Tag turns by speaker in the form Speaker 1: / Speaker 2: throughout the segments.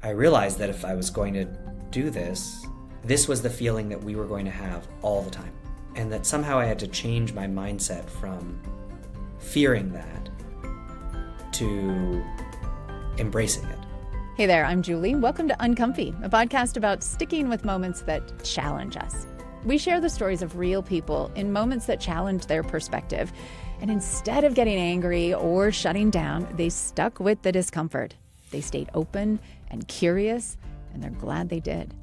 Speaker 1: I realized that if I was going to do this, this was the feeling that we were going to have all the time. And that somehow I had to change my mindset from fearing that to embracing it.
Speaker 2: Hey there, I'm Julie. Welcome to Uncomfy, a podcast about sticking with moments that challenge us. We share the stories of real people in moments that challenge their perspective. And instead of getting angry or shutting down, they stuck with the discomfort. They stayed open and curious, and they're glad they did.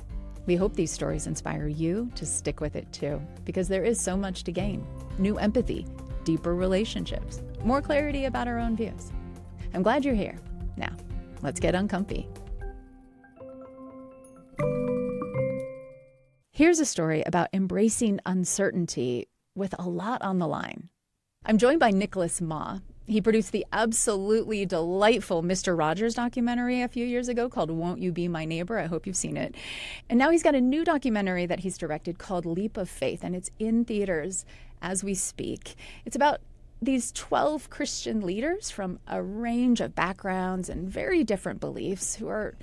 Speaker 2: We hope these stories inspire you to stick with it too, because there is so much to gain. New empathy, deeper relationships, more clarity about our own views. I'm glad you're here. Now, let's get uncomfy. Here's a story about embracing uncertainty with a lot on the line. I'm joined by Nicholas Ma. He produced the absolutely delightful Mr. Rogers documentary a few years ago called Won't You Be My Neighbor? I hope you've seen it. And now he's got a new documentary that he's directed called Leap of Faith, and it's in theaters as we speak. It's about these 12 Christian leaders from a range of backgrounds and very different beliefs who are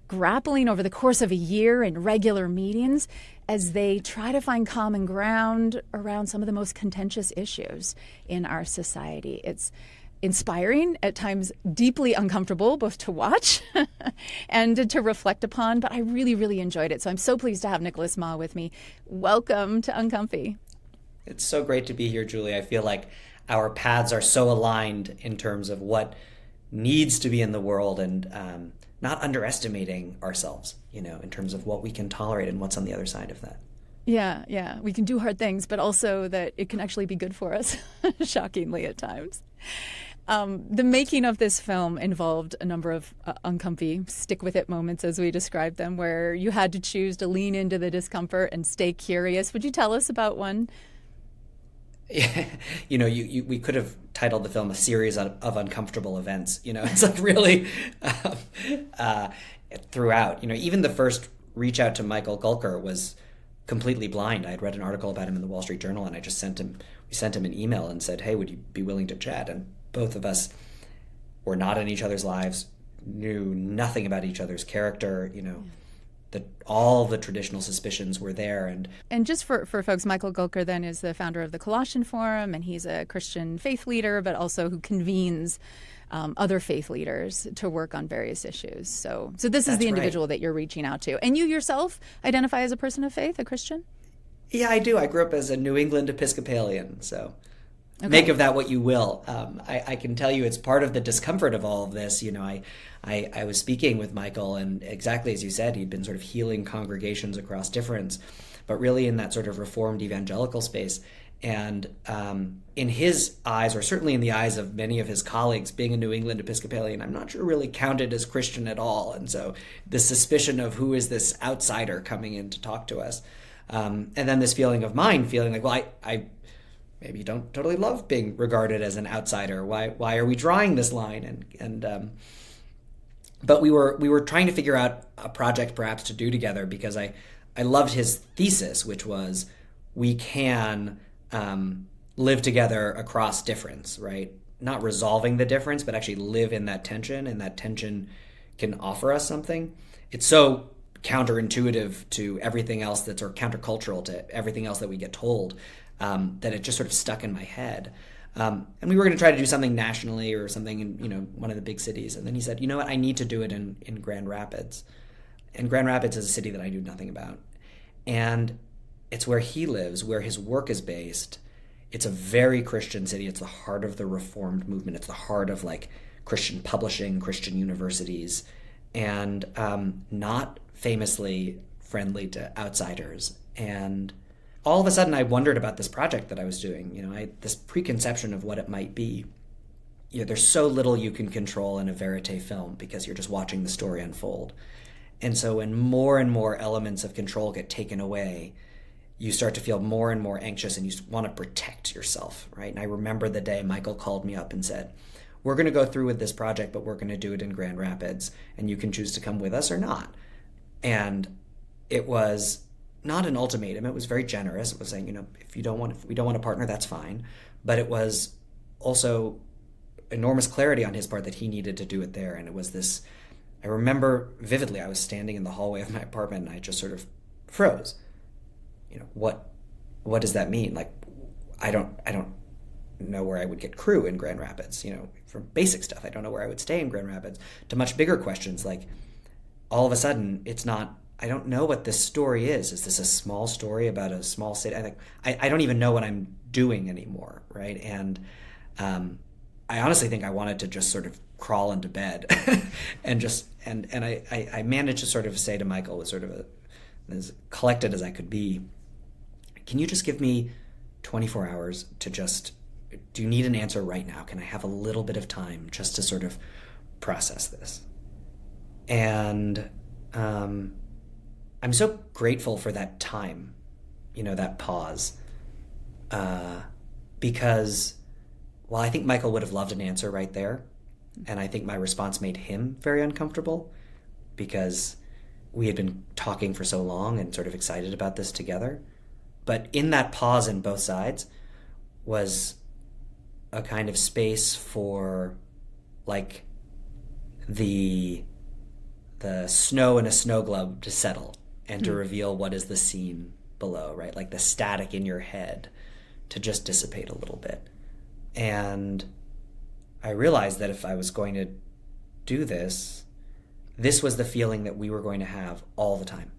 Speaker 2: grappling over the course of a year in regular meetings as they try to find common ground around some of the most contentious issues in our society. It's inspiring, at times deeply uncomfortable, both to watch and to reflect upon, but I really, really enjoyed it. So I'm so pleased to have Nicholas Ma with me. Welcome to Uncomfy.
Speaker 1: It's so great to be here, Julie. I feel like our paths are so aligned in terms of what needs to be in the world and not underestimating ourselves, in terms of what we can tolerate and what's on the other side of that.
Speaker 2: Yeah. We can do hard things, but also that it can actually be good for us, shockingly at times. The making of this film involved a number of uncomfy, stick-with-it moments, as we described them, where you had to choose to lean into the discomfort and stay curious. Would you tell us about one?
Speaker 1: Yeah, we could have titled the film a series of uncomfortable events. It's like really throughout. Even the first reach out to Michael Gulker was completely blind. I had read an article about him in the Wall Street Journal, and we sent him an email and said, "Hey, would you be willing to chat?" And both of us were not in each other's lives, knew nothing about each other's character. All the traditional suspicions were there.
Speaker 2: And just for folks, Michael Gulker then is the founder of the Colossian Forum, and he's a Christian faith leader, but also who convenes other faith leaders to work on various issues. So this is the individual that you're reaching out to. And you yourself identify as a person of faith, a Christian?
Speaker 1: Yeah, I do. I grew up as a New England Episcopalian, so
Speaker 2: okay.
Speaker 1: Make of that what you will. I can tell you it's part of the discomfort of all of this. I was speaking with Michael, and exactly as you said, he'd been sort of healing congregations across difference, but really in that sort of Reformed evangelical space. And in his eyes, or certainly in the eyes of many of his colleagues, being a New England Episcopalian, I'm not sure really counted as Christian at all. And so the suspicion of who is this outsider coming in to talk to us. And then this feeling of mine, feeling like, well, I maybe don't totally love being regarded as an outsider. Why are we drawing this line? But we were trying to figure out a project perhaps to do together, because I loved his thesis, which was we can live together across difference, right? Not resolving the difference, but actually live in that tension, and that tension can offer us something. It's so counterintuitive to everything else or countercultural to everything else that we get told, that it just sort of stuck in my head. And we were going to try to do something nationally or something in one of the big cities. And then he said, you know what, I need to do it in Grand Rapids. And Grand Rapids is a city that I knew nothing about. And it's where he lives, where his work is based. It's a very Christian city. It's the heart of the Reformed movement. It's the heart of Christian publishing, Christian universities, and not famously friendly to outsiders. And all of a sudden I wondered about this project that I was doing. I had this preconception of what it might be. There's so little you can control in a verite film because you're just watching the story unfold. And so when more and more elements of control get taken away, you start to feel more and more anxious, and you want to protect yourself, right? And I remember the day Michael called me up and said, we're going to go through with this project, but we're going to do it in Grand Rapids, and you can choose to come with us or not. And it was not an ultimatum. It was very generous. It was saying, if we don't want to partner, that's fine. But it was also enormous clarity on his part that he needed to do it there. And it was this I remember vividly, I was standing in the hallway of my apartment and I just sort of froze. What does that mean? Like, I don't know where I would get crew in Grand Rapids, from basic stuff. I don't know where I would stay in Grand Rapids, to much bigger questions. Like, all of a sudden, I don't know what this story is. Is this a small story about a small city? I don't even know what I'm doing anymore, right? And I honestly think I wanted to just sort of crawl into bed and I managed to sort of say to Michael, with sort of as collected as I could be, can you just give me 24 hours to do you need an answer right now? Can I have a little bit of time just to sort of process this? And I'm so grateful for that time, that pause, because while I think Michael would have loved an answer right there, and I think my response made him very uncomfortable because we had been talking for so long and sort of excited about this together. But in that pause in both sides was a kind of space for, like, the snow in a snow globe to settle and to reveal what is the scene below, right? Like the static in your head to just dissipate a little bit. And I realized that if I was going to do this was the feeling that we were going to have all the time.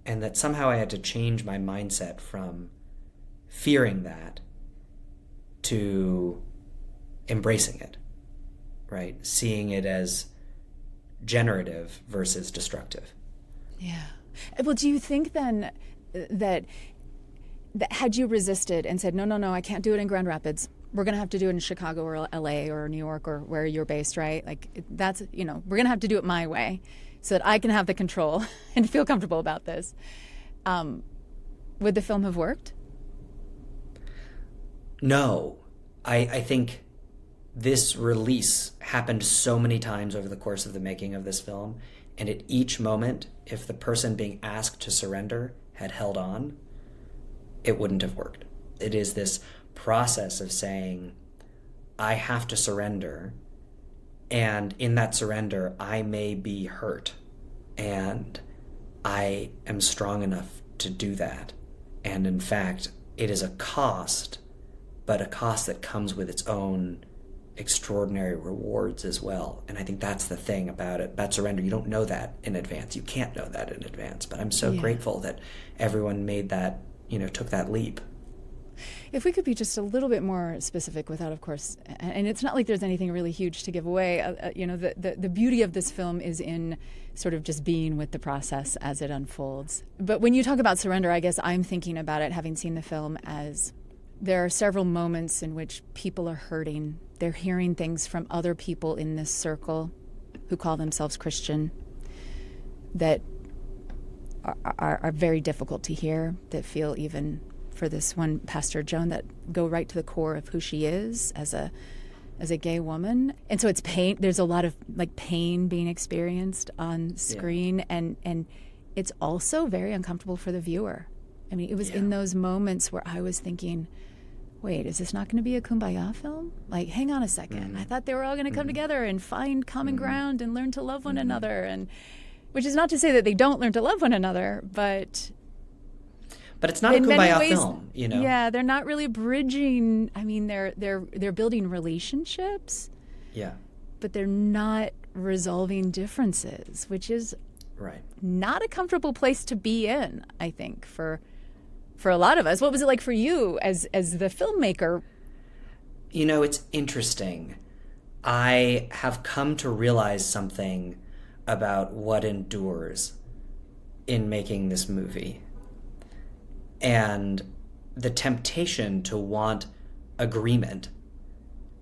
Speaker 1: And that somehow I had to change my mindset from fearing that to embracing it, right? Seeing it as generative versus destructive.
Speaker 2: Yeah. Well, do you think then that had you resisted and said, no, I can't do it in Grand Rapids, we're going to have to do it in Chicago or LA or New York or where you're based, right? Like, that's, we're going to have to do it my way so that I can have the control and feel comfortable about this. Would the film have worked?
Speaker 1: No. I think this release happened so many times over the course of the making of this film, and at each moment, if the person being asked to surrender had held on, it wouldn't have worked. It is this process of saying, I have to surrender, and in that surrender, I may be hurt, and I am strong enough to do that. And in fact, it is a cost, but a cost that comes with its own extraordinary rewards as well. And I think that's the thing about it, about surrender. You don't know that in advance. You can't know that in advance. But I'm so grateful that everyone made that, took that leap.
Speaker 2: If we could be just a little bit more specific without, of course, and it's not like there's anything really huge to give away. The beauty of this film is in sort of just being with the process as it unfolds. But when you talk about surrender, I guess I'm thinking about it, having seen the film, as there are several moments in which people are hurting. They're hearing things from other people in this circle who call themselves Christian that are very difficult to hear, that feel, even for this one Pastor Joan, that go right to the core of who she is as a gay woman. And so it's pain. There's a lot of pain being experienced on screen, and it's also very uncomfortable for the viewer. I mean, it was in those moments where I was thinking, wait, is this not going to be a kumbaya film? Like, hang on a second. I thought they were all going to come together and find common ground and learn to love one another. And which is not to say that they don't learn to love one another, but
Speaker 1: it's not a kumbaya film,
Speaker 2: Yeah, they're not really bridging. I mean, they're building relationships.
Speaker 1: Yeah.
Speaker 2: But they're not resolving differences, which is
Speaker 1: right.
Speaker 2: Not a comfortable place to be in, I think, for a lot of us. What was it like for you as the filmmaker?
Speaker 1: It's interesting. I have come to realize something about what endures in making this movie. And the temptation to want agreement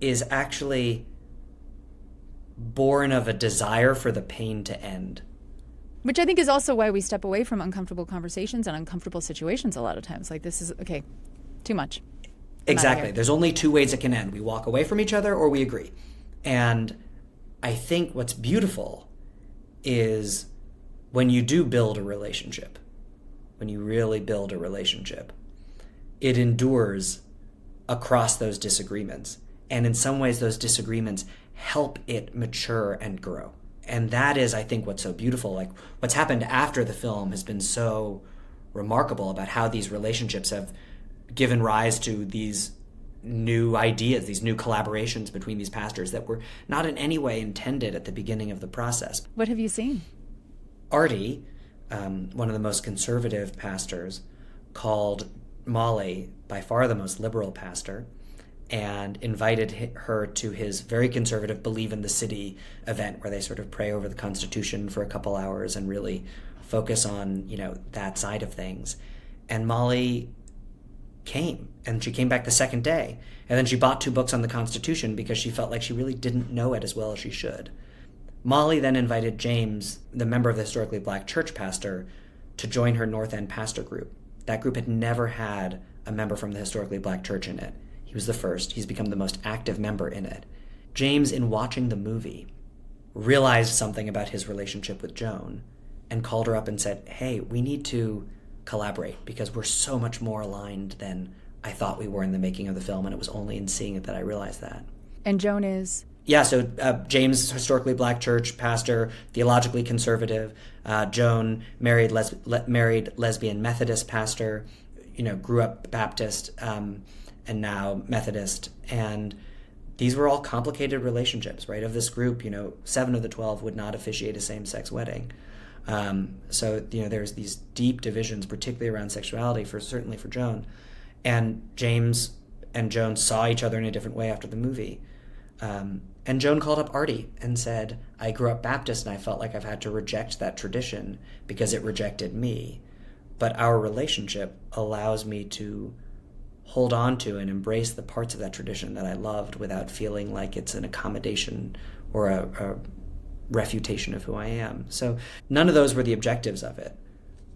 Speaker 1: is actually born of a desire for the pain to end.
Speaker 2: Which I think is also why we step away from uncomfortable conversations and uncomfortable situations a lot of times. Like, this is, okay, too much.
Speaker 1: Exactly. There's only two ways it can end. We walk away from each other or we agree. And I think what's beautiful is when you do build a relationship, when you really build a relationship, it endures across those disagreements. And in some ways, those disagreements help it mature and grow. And that is, I think, what's so beautiful. Like, what's happened after the film has been so remarkable about how these relationships have given rise to these new ideas, these new collaborations between these pastors that were not in any way intended at the beginning of the process.
Speaker 2: What have you seen?
Speaker 1: Artie, one of the most conservative pastors, called Molly, by far the most liberal pastor, and invited her to his very conservative Believe in the City event, where they sort of pray over the Constitution for a couple hours and really focus on, that side of things. And Molly came, and she came back the second day, and then she bought 2 books on the Constitution because she felt like she really didn't know it as well as she should. Molly then invited James, the member of the historically black church pastor, to join her North End pastor group. That group had never had a member from the historically black church in it. He was the first. He's become the most active member in it. James, in watching the movie, realized something about his relationship with Joan and called her up and said, hey, we need to collaborate because we're so much more aligned than I thought we were in the making of the film, and it was only in seeing it that I realized that.
Speaker 2: And Joan is?
Speaker 1: Yeah, so James, historically black church pastor, theologically conservative. Joan, married lesbian Methodist pastor, grew up Baptist, and now Methodist. And these were all complicated relationships, right? Of this group, 7 of the 12 would not officiate a same-sex wedding. So there's these deep divisions, particularly around sexuality, certainly for Joan. And James and Joan saw each other in a different way after the movie. And Joan called up Artie and said, I grew up Baptist and I felt like I've had to reject that tradition because it rejected me. But our relationship allows me to hold on to and embrace the parts of that tradition that I loved without feeling like it's an accommodation or a refutation of who I am. So none of those were the objectives of it,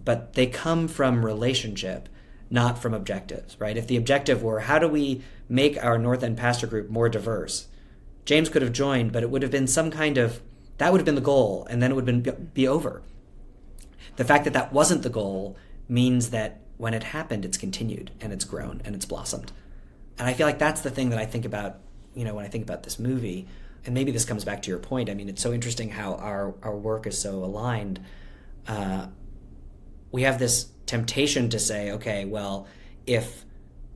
Speaker 1: but they come from relationship, not from objectives, right? If the objective were, how do we make our North End pastor group more diverse? James could have joined, but it would have been that would have been the goal, and then it would be over. The fact that that wasn't the goal means that when it happened, it's continued, and it's grown, and it's blossomed. And I feel like that's the thing that I think about, when I think about this movie. And maybe this comes back to your point. I mean, it's so interesting how our work is so aligned. We have this temptation to say, okay, well, if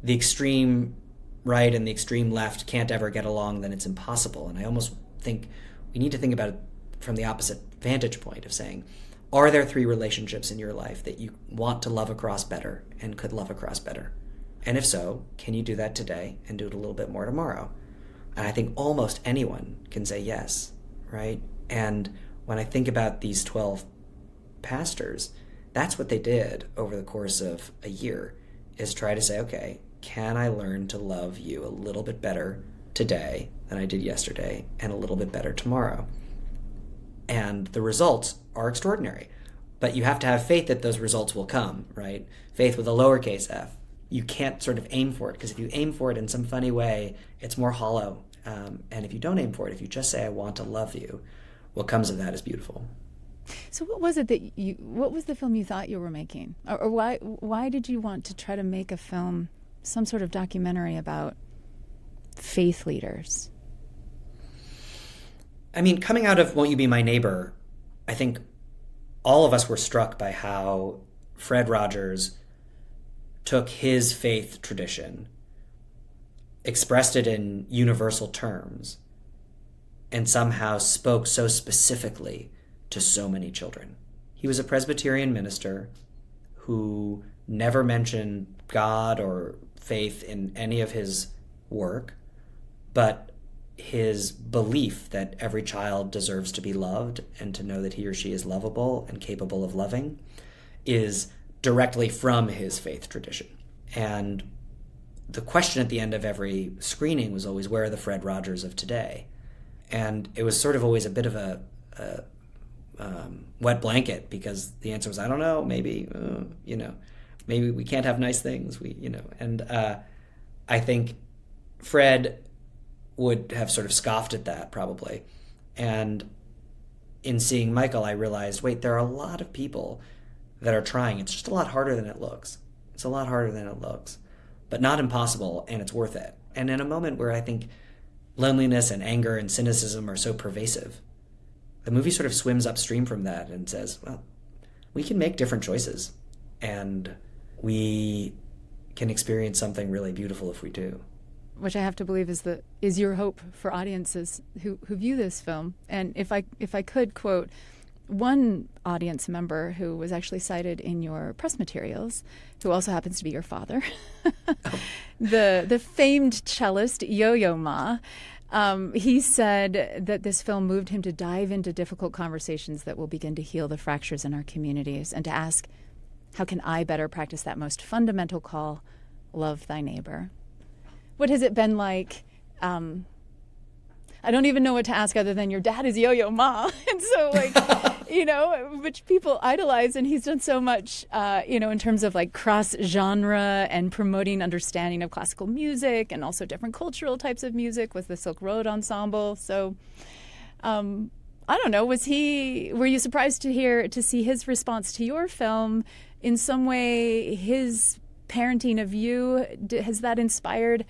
Speaker 1: the extreme right and the extreme left can't ever get along, then it's impossible. And I almost think we need to think about it from the opposite vantage point of saying, are there 3 relationships in your life that you want to love across better and could love across better? And if so, can you do that today and do it a little bit more tomorrow? And I think almost anyone can say yes, right? And when I think about these 12 pastors, that's what they did over the course of a year, is try to say, okay, can I learn to love you a little bit better today than I did yesterday and a little bit better tomorrow? And the results are extraordinary. But you have to have faith that those results will come, right? Faith with a lowercase f. You can't sort of aim for it, because if you aim for it in some funny way, it's more hollow. And if you don't aim for it, if you just say, I want to love you, what comes of that is beautiful.
Speaker 2: So what was it what was the film you thought you were making? Or why did you want to try to make a film, some sort of documentary about faith leaders?
Speaker 1: I mean, coming out of Won't You Be My Neighbor, I think all of us were struck by how Fred Rogers took his faith tradition, expressed it in universal terms, and somehow spoke so specifically to so many children. He was a Presbyterian minister who never mentioned God or faith in any of his work, but his belief that every child deserves to be loved and to know that he or she is lovable and capable of loving is directly from his faith tradition. And the question at the end of every screening was always, where are the Fred Rogers of today? And it was sort of always a bit of a wet blanket, because the answer was, I don't know, maybe, maybe we can't have nice things. And I think Fred would have sort of scoffed at that probably. And in seeing Michael, I realized, wait, there are a lot of people that are trying. It's just a lot harder than it looks. It's a lot harder than it looks, but not impossible, and it's worth it. And in a moment where I think loneliness and anger and cynicism are so pervasive, the movie sort of swims upstream from that and says, well, we can make different choices, and we can experience something really beautiful if we do.
Speaker 2: Which I have to believe is your hope for audiences who view this film. And if I could quote one audience member who was actually cited in your press materials, who also happens to be your father, the famed cellist Yo-Yo Ma. He said that this film moved him to dive into difficult conversations that will begin to heal the fractures in our communities, and to ask, how can I better practice that most fundamental call, love thy neighbor? What has it been like? I don't even know what to ask other than your dad is Yo-Yo Ma. And so, which people idolize. And he's done so much, in terms of like cross-genre and promoting understanding of classical music and also different cultural types of music with the Silk Road Ensemble. So, I don't know, were you surprised to see his response to your film? In some way, his parenting of you, has that inspired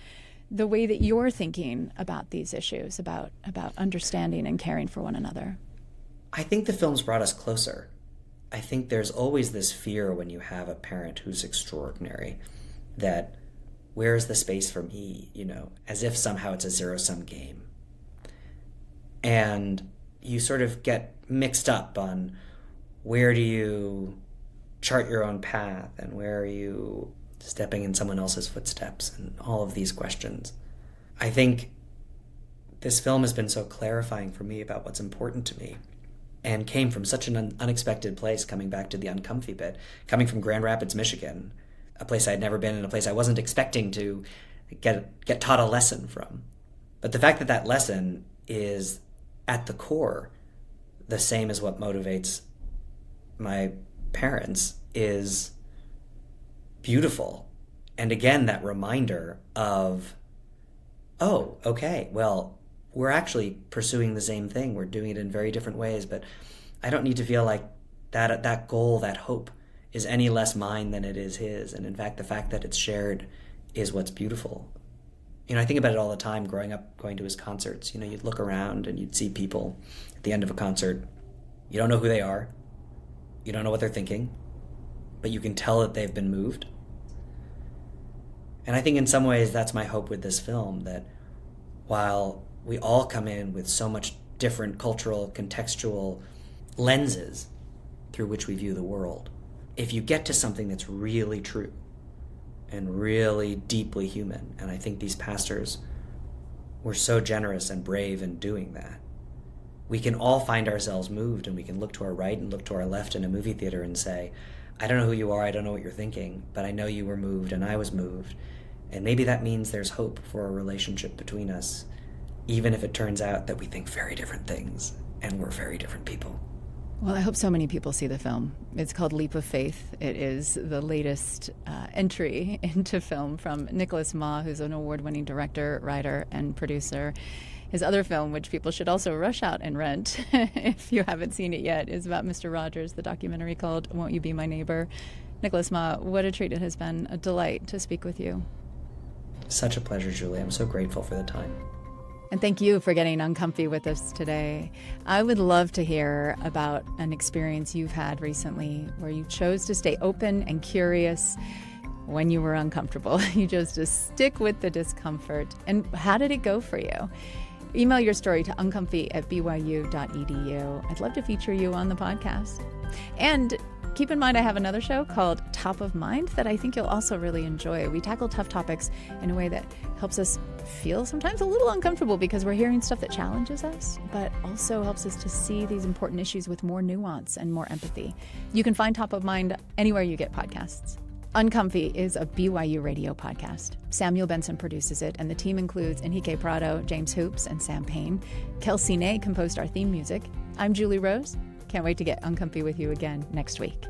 Speaker 2: the way that you're thinking about these issues, about understanding and caring for one another?
Speaker 1: I think the film's brought us closer. I think there's always this fear when you have a parent who's extraordinary, that where's the space for me, as if somehow it's a zero-sum game. And you sort of get mixed up on where do you chart your own path and where are you stepping in someone else's footsteps, and all of these questions. I think this film has been so clarifying for me about what's important to me, and came from such an unexpected place, coming back to the Uncomfy bit, coming from Grand Rapids, Michigan, a place I'd never been, and a place I wasn't expecting to get taught a lesson from. But the fact that that lesson is at the core the same as what motivates my parents is beautiful. And again, that reminder of, oh, okay, well, we're actually pursuing the same thing. We're doing it in very different ways, but I don't need to feel like that goal, that hope, is any less mine than it is his. And in fact, the fact that it's shared is what's beautiful. I think about it all the time growing up, going to his concerts. You'd look around and you'd see people at the end of a concert. You don't know who they are. You don't know what they're thinking, but you can tell that they've been moved. And I think in some ways that's my hope with this film, that while we all come in with so much different cultural, contextual lenses through which we view the world, if you get to something that's really true and really deeply human, and I think these pastors were so generous and brave in doing that, we can all find ourselves moved, and we can look to our right and look to our left in a movie theater and say, I don't know who you are, I don't know what you're thinking, but I know you were moved and I was moved. And maybe that means there's hope for a relationship between us, even if it turns out that we think very different things and we're very different people.
Speaker 2: Well, I hope so many people see the film. It's called Leap of Faith. It is the latest entry into film from Nicholas Ma, who's an award-winning director, writer, and producer. His other film, which people should also rush out and rent if you haven't seen it yet, is about Mr. Rogers, the documentary called Won't You Be My Neighbor? Nicholas Ma, what a treat it has been. A delight to speak with you.
Speaker 1: Such a pleasure, Julie. I'm so grateful for the time.
Speaker 2: And thank you for getting uncomfy with us today. I would love to hear about an experience you've had recently where you chose to stay open and curious when you were uncomfortable. You chose to stick with the discomfort. And how did it go for you? Email your story to uncomfy@byu.edu. I'd love to feature you on the podcast. And keep in mind, I have another show called Top of Mind that I think you'll also really enjoy. We tackle tough topics in a way that helps us feel sometimes a little uncomfortable because we're hearing stuff that challenges us, but also helps us to see these important issues with more nuance and more empathy. You can find Top of Mind anywhere you get podcasts. Uncomfy is a BYU radio podcast. Samuel Benson produces it, and the team includes Enrique Prado, James Hoops, and Sam Payne. Kelsey Ney composed our theme music. I'm Julie Rose. Can't wait to get uncomfy with you again next week.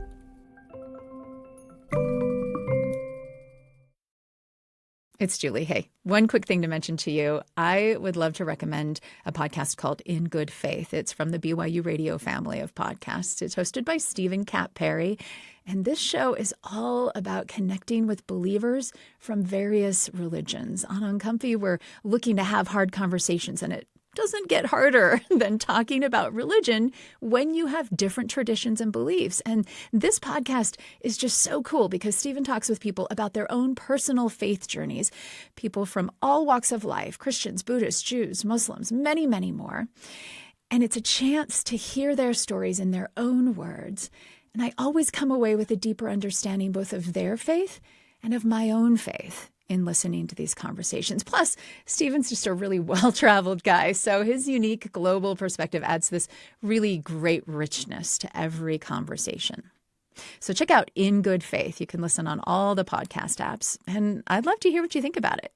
Speaker 2: It's Julie. Hey, one quick thing to mention to you. I would love to recommend a podcast called In Good Faith. It's from the BYU Radio family of podcasts. It's hosted by Stephen Cat Perry. And this show is all about connecting with believers from various religions. On Uncomfy, we're looking to have hard conversations, and it doesn't get harder than talking about religion when you have different traditions and beliefs. And this podcast is just so cool because Stephen talks with people about their own personal faith journeys, people from all walks of life, Christians, Buddhists, Jews, Muslims, many, many more. And it's a chance to hear their stories in their own words. And I always come away with a deeper understanding both of their faith and of my own faith in listening to these conversations. Plus, Stephen's just a really well-traveled guy, so his unique global perspective adds this really great richness to every conversation. So check out In Good Faith. You can listen on all the podcast apps, and I'd love to hear what you think about it.